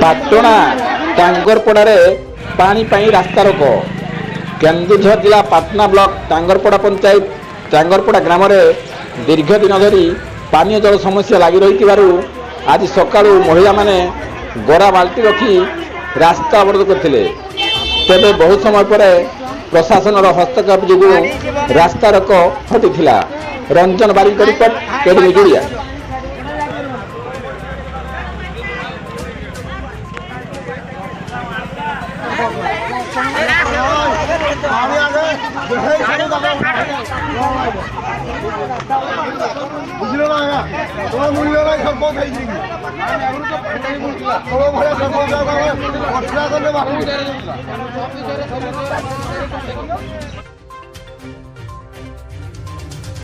ପାଟଣା ଟାଙ୍ଗରପଡ଼ାରେ ପାଣି ପାଇଁ ରାସ୍ତା ରୋକ। କେନ୍ଦୁଝର ଜିଲ୍ଲା ପାଟଣା ବ୍ଲକ ଟାଙ୍ଗରପଡ଼ା ପଞ୍ଚାୟତ ଟାଙ୍ଗରପଡ଼ା ଗ୍ରାମରେ ଦୀର୍ଘ ଦିନ ଧରି ପାନୀୟ ଜଳ ସମସ୍ୟା ଲାଗି ରହିଥିବାରୁ ଆଜି ସକାଳୁ ମହିଳାମାନେ ଗରା ବାଲ୍ଟି ରଖି ରାସ୍ତା ଅବରୋଧ କରିଥିଲେ। ତେବେ ବହୁ ସମୟ ପରେ ପ୍ରଶାସନର ହସ୍ତକ୍ଷେପ ଯୋଗୁଁ ରାସ୍ତା ରୋକ ହଟିଥିଲା। ରଞ୍ଜନ ବାରିଙ୍କ ରିପୋର୍ଟ, କେଡି ବିଜୁଳିଆ। ବୁଝିଲ ନା ଆଜ୍ଞା, ତମ ମୂଲ୍ୟ ନାହିଁ ସରପଞ୍ଚ ହେଇଛି ତମ ଭଳିଆ ସରପଞ୍ଚ